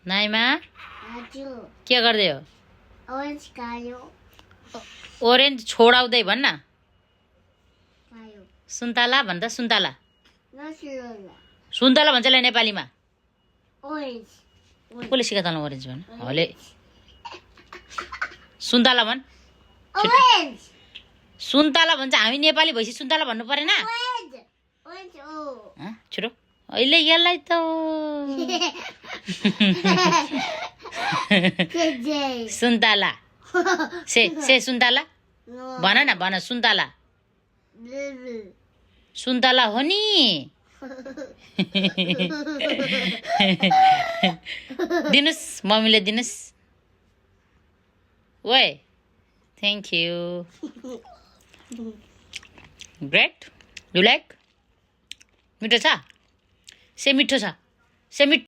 नाइमा हजुर के गर्दै हो? ओरेन्ज खायो ओरेन्ज छोडाउँदै भन्न। खायो सुन्तला भन्छ सुन्तला। नसुला सुन्तला भन्छ ले नेपालीमा। ओरेन्ज कसले सिका तँलाई ओरेन्ज भन? हले सुन्तला भन। ओरेन्ज सुन्तला भन्छ। हामी नेपाली भएपछि सुन्तला भन्नु परेन? ओरेन्ज ओरेन्ज ओ हँ, छिटो अहिले यसलाई त केजे सुन्तला से सुन्तला भन न, भन सुन्तला। ब्लु सुन्तला हो नि। दिनुस्, मम्मीले दिनुस्। ओए thank you. Great. You like? मिठो छ? से मिठो छ? से मिठो